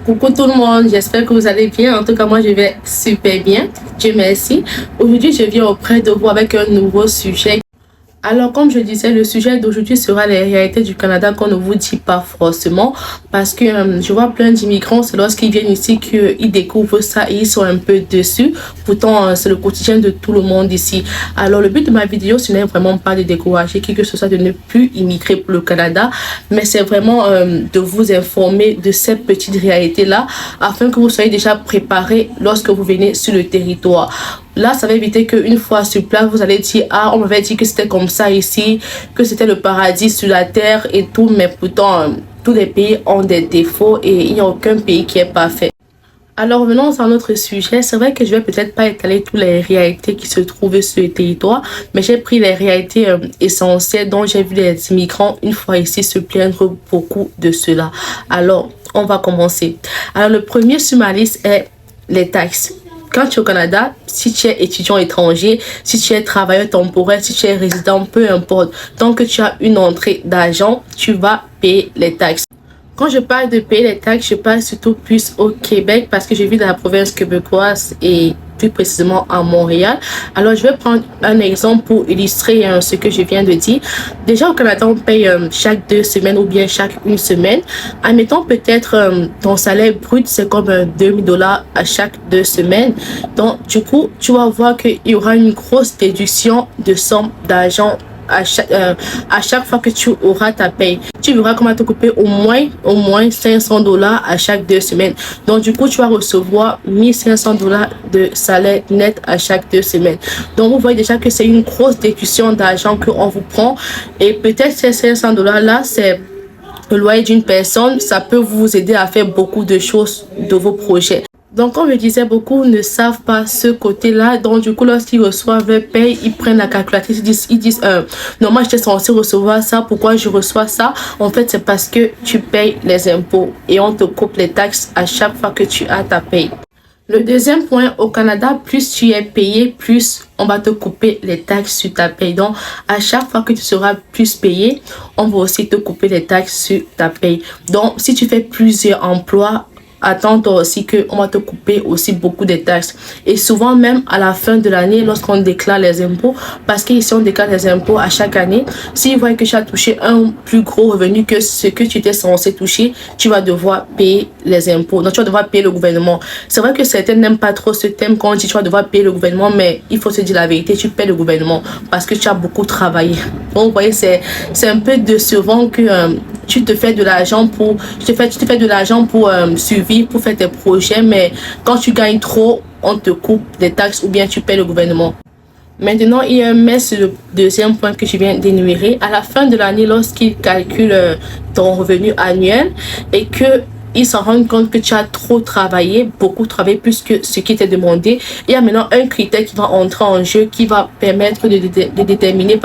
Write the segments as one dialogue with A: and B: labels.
A: Coucou tout le monde, j'espère que vous allez bien. En tout cas, moi je vais super bien. Dieu merci. Aujourd'hui, je viens auprès de vous avec un nouveau sujet. Alors, comme je disais, le sujet d'aujourd'hui sera les réalités du Canada qu'on ne vous dit pas forcément parce que je vois plein d'immigrants, c'est lorsqu'ils viennent ici qu'ils découvrent ça et ils sont un peu déçus. Pourtant, c'est le quotidien de tout le monde ici. Alors, le but de ma vidéo, ce n'est vraiment pas de décourager qui que ce soit de ne plus immigrer pour le Canada, mais c'est vraiment de vous informer de ces petites réalités-là afin que vous soyez déjà préparés lorsque vous venez sur le territoire. Là, ça va éviter qu'une fois sur place, vous allez dire, ah, on m'avait dit que c'était comme ça ici, que c'était le paradis sur la terre et tout, mais pourtant, tous les pays ont des défauts et il n'y a aucun pays qui est parfait. Alors, revenons à notre sujet. C'est vrai que je vais peut-être pas étaler toutes les réalités qui se trouvent sur le territoire, mais j'ai pris les réalités essentielles dont j'ai vu les immigrants une fois ici se plaindre beaucoup de cela. Alors, on va commencer. Alors, le premier sur ma liste est les taxes. Quand tu es au Canada, si tu es étudiant étranger, si tu es travailleur temporaire, si tu es résident, peu importe, tant que tu as une entrée d'argent, tu vas payer les taxes. Quand je parle de payer les taxes, je parle surtout plus au Québec parce que je vis dans la province québécoise et plus précisément à Montréal. Alors, je vais prendre un exemple pour illustrer ce que je viens de dire. Déjà, au Canada, on paye chaque 2 semaines ou bien chaque 1 semaine. Admettons peut-être ton salaire brut, c'est comme $2000 à chaque 2 semaines. Donc, du coup, tu vas voir qu'il y aura une grosse déduction de somme d'argent à chaque fois que tu auras ta paye. Tu verras comment te couper au moins $500 à chaque 2 semaines. Donc du coup, tu vas recevoir $1500 de salaire net à chaque 2 semaines. Donc vous voyez déjà que c'est une grosse déduction d'argent qu'on vous prend. Et peut-être ces $500 là, c'est le loyer d'une personne. Ça peut vous aider à faire beaucoup de choses de vos projets. Donc, comme je disais, beaucoup ne savent pas ce côté-là. Donc, du coup, lorsqu'ils reçoivent leur paye, ils prennent la calculatrice, ils disent non, moi, j'étais censé recevoir ça. Pourquoi je reçois ça? En fait, c'est parce que tu payes les impôts et on te coupe les taxes à chaque fois que tu as ta paye. Le deuxième point, au Canada, plus tu es payé, plus on va te couper les taxes sur ta paye. Donc, à chaque fois que tu seras plus payé, on va aussi te couper les taxes sur ta paye. Donc, si tu fais plusieurs emplois, attends-toi aussi qu'on va te couper aussi beaucoup de taxes. Et souvent même à la fin de l'année, lorsqu'on déclare les impôts, parce qu'ici on déclare les impôts à chaque année, s'ils voient que tu as touché un plus gros revenu que ce que tu étais censé toucher, tu vas devoir payer les impôts. Donc tu vas devoir payer le gouvernement. C'est vrai que certains n'aiment pas trop ce thème quand on dit tu vas devoir payer le gouvernement, mais il faut se dire la vérité, tu payes le gouvernement parce que tu as beaucoup travaillé. Donc vous voyez, c'est un peu décevant que tu te fais de l'argent pour suivre, pour faire tes projets, mais quand tu gagnes trop, on te coupe des taxes ou bien tu paies le gouvernement. Maintenant, il y a un mais sur le deuxième point que je viens d'énumérer. À la fin de l'année, lorsqu'ils calculent ton revenu annuel et que ils s'en rendent compte que tu as trop travaillé, beaucoup travaillé plus que ce qui était demandé. Il y a maintenant un critère qui va entrer en jeu, qui va permettre de déterminer,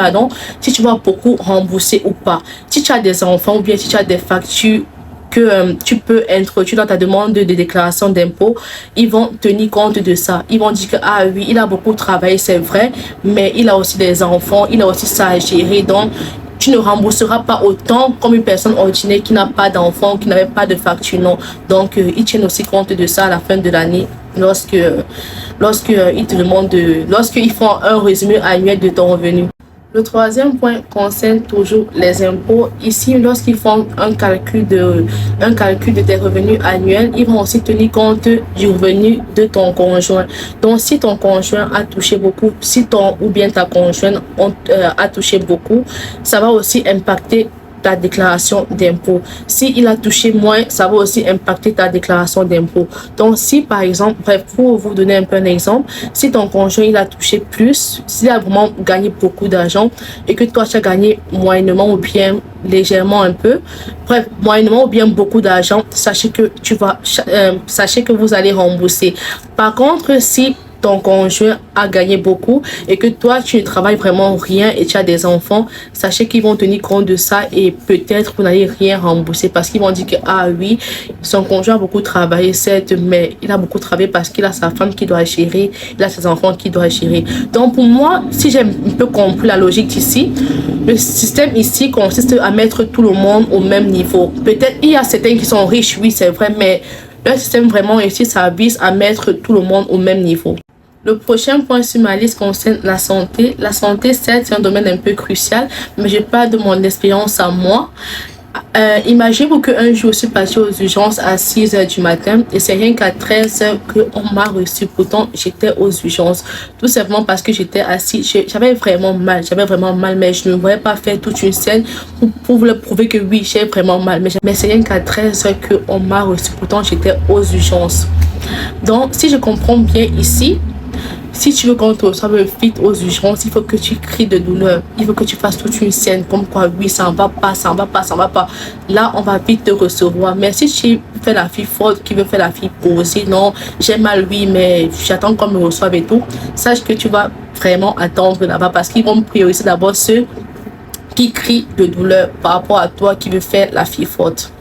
A: si tu vas beaucoup rembourser ou pas. Si tu as des enfants ou bien si tu as des factures que tu peux introduire dans ta demande de déclaration d'impôt, ils vont tenir compte de ça. Ils vont dire que, ah oui, il a beaucoup travaillé, c'est vrai, mais il a aussi des enfants, il a aussi ça à gérer, donc tu ne rembourseras pas autant comme une personne ordinaire qui n'a pas d'enfants, qui n'avait pas de facture, non. Donc, ils tiennent aussi compte de ça à la fin de l'année lorsqu'ils te demandent lorsqu'ils font un résumé annuel de ton revenu. Le troisième point concerne toujours les impôts. Ici, lorsqu'ils font un calcul de tes revenus annuels, ils vont aussi tenir compte du revenu de ton conjoint. Donc, si ton conjoint a touché beaucoup, si ton ou bien ta conjointe a touché beaucoup, ça va aussi impacter ta déclaration d'impôt. S'il a touché moins, ça va aussi impacter ta déclaration d'impôt. Donc, si par exemple, bref, pour vous donner un peu un exemple, si ton conjoint il a touché plus, s'il a vraiment gagné beaucoup d'argent et que toi tu as gagné moyennement ou bien légèrement un peu, bref, moyennement ou bien beaucoup d'argent, sachez que vous allez rembourser. Par contre, si ton conjoint a gagné beaucoup et que toi tu ne travailles vraiment rien et tu as des enfants, sachez qu'ils vont tenir compte de ça et peut-être vous n'allez rien rembourser parce qu'ils vont dire que ah oui, son conjoint a beaucoup travaillé certes, mais il a beaucoup travaillé parce qu'il a sa femme qui doit gérer, il a ses enfants qui doit gérer. Donc pour moi, si j'ai un peu compris la logique ici, le système ici consiste à mettre tout le monde au même niveau. Peut-être il y a certains qui sont riches, oui c'est vrai, mais Leur système vraiment réussi, ça vise à mettre tout le monde au même niveau. Le prochain point sur ma liste concerne la santé. La santé, certes, c'est un domaine un peu crucial, mais je parle de mon expérience à moi. Imaginez-vous qu'un jour, je suis partie aux urgences à 6 h du matin et c'est rien qu'à 13 h qu'on m'a reçu. Pourtant, j'étais aux urgences. Tout simplement parce que j'étais assise. J'avais vraiment mal, mais je ne voulais pas faire toute une scène pour vous le prouver que oui, j'ai vraiment mal. Mais c'est rien qu'à 13 h qu'on m'a reçu. Pourtant, j'étais aux urgences. Donc, si je comprends bien ici, si tu veux qu'on te reçoive vite aux urgences, il faut que tu cries de douleur. Il faut que tu fasses toute une scène comme quoi, oui, ça ne va pas, ça ne va pas, ça ne va pas. Là, on va vite te recevoir. Mais si tu fais la fille forte, qui veut faire la fille posée, non, j'ai mal, oui, mais j'attends qu'on me reçoive et tout, sache que tu vas vraiment attendre là-bas parce qu'ils vont prioriser d'abord ceux qui crient de douleur par rapport à toi qui veut faire la fille forte.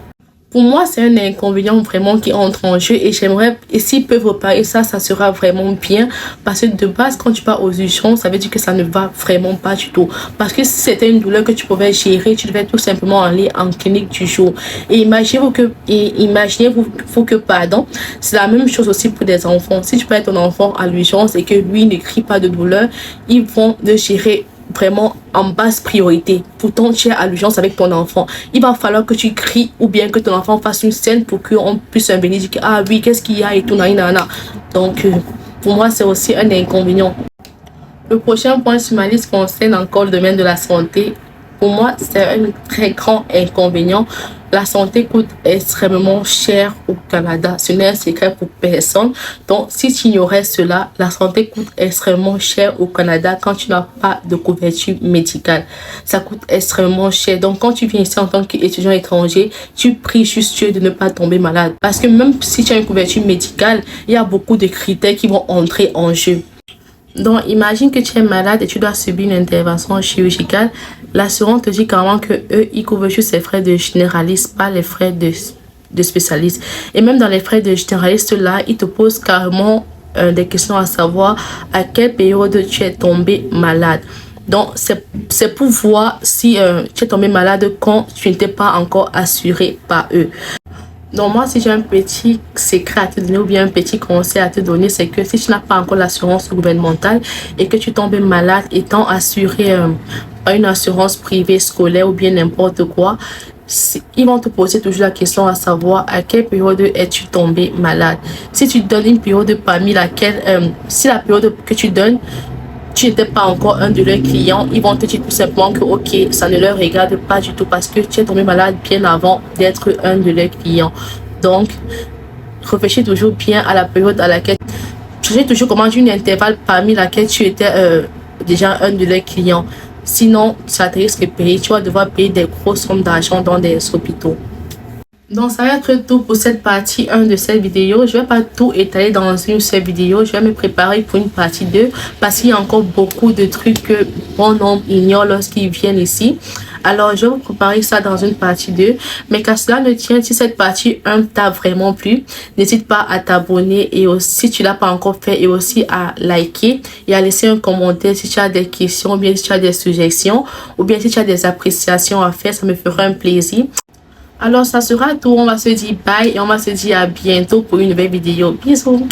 A: Pour moi, c'est un inconvénient vraiment qui entre en jeu et j'aimerais, et s'ils peuvent réparer ça, ça sera vraiment bien parce que de base, quand tu pars aux urgences, ça veut dire que ça ne va vraiment pas du tout. Parce que si c'était une douleur que tu pouvais gérer, tu devais tout simplement aller en clinique du jour. Et imaginez-vous que, pardon, c'est la même chose aussi pour des enfants. Si tu peux ton enfant à l'urgence et que lui ne crie pas de douleur, ils vont le gérer vraiment en basse priorité. Pourtant, tu es à l'urgence avec ton enfant. Il va falloir que tu cries ou bien que ton enfant fasse une scène pour qu'on puisse venir dire que, ah oui, qu'est-ce qu'il y a et tout, nanana. Donc, pour moi, c'est aussi un inconvénient. Le prochain point sur ma liste concerne encore le domaine de la santé. Pour moi, c'est un très grand inconvénient. La santé coûte extrêmement cher au Canada. Ce n'est un secret pour personne. Donc, si tu ignorais cela, la santé coûte extrêmement cher au Canada quand tu n'as pas de couverture médicale. Ça coûte extrêmement cher. Donc, quand tu viens ici en tant qu'étudiant étranger, tu pries juste Dieu de ne pas tomber malade. Parce que même si tu as une couverture médicale, il y a beaucoup de critères qui vont entrer en jeu. Donc, imagine que tu es malade et tu dois subir une intervention chirurgicale. L'assurance te dit carrément que eux, ils couvrent juste les frais de généraliste, pas les frais de spécialiste. Et même dans les frais de généraliste, là, ils te posent carrément des questions à savoir à quelle période tu es tombé malade. Donc, c'est pour voir si tu es tombé malade quand tu n'étais pas encore assuré par eux. Donc moi, si j'ai un petit secret à te donner ou bien un petit conseil à te donner, c'est que si tu n'as pas encore l'assurance gouvernementale et que tu tombes malade étant assuré à une assurance privée scolaire ou bien n'importe quoi, ils vont te poser toujours la question à savoir à quelle période es-tu tombé malade. Si tu donnes une période parmi laquelle, si la période que tu donnes, tu n'étais pas encore un de leurs clients, ils vont te dire tout simplement que ok, ça ne leur regarde pas du tout parce que tu es tombé malade bien avant d'être un de leurs clients. Donc, réfléchis toujours bien à la période à laquelle tu sais toujours comment une intervalle parmi laquelle tu étais déjà un de leurs clients. Sinon, ça te risque de payer. Tu vas devoir payer des grosses sommes d'argent dans des hôpitaux. Donc ça va être tout pour cette partie 1 de cette vidéo. Je vais pas tout étaler dans une seule vidéo. Je vais me préparer pour une partie 2 parce qu'il y a encore beaucoup de trucs que bon nombre ignorent lorsqu'ils viennent ici. Alors je vais vous préparer ça dans une partie 2. Mais qu'à cela ne tienne, si cette partie 1 t'a vraiment plu, n'hésite pas à t'abonner et aussi si tu l'as pas encore fait et aussi à liker et à laisser un commentaire si tu as des questions ou bien si tu as des suggestions ou bien si tu as des appréciations à faire. Ça me fera un plaisir. Alors, ça sera tout. On va se dire bye et on va se dire à bientôt pour une nouvelle vidéo. Bisous.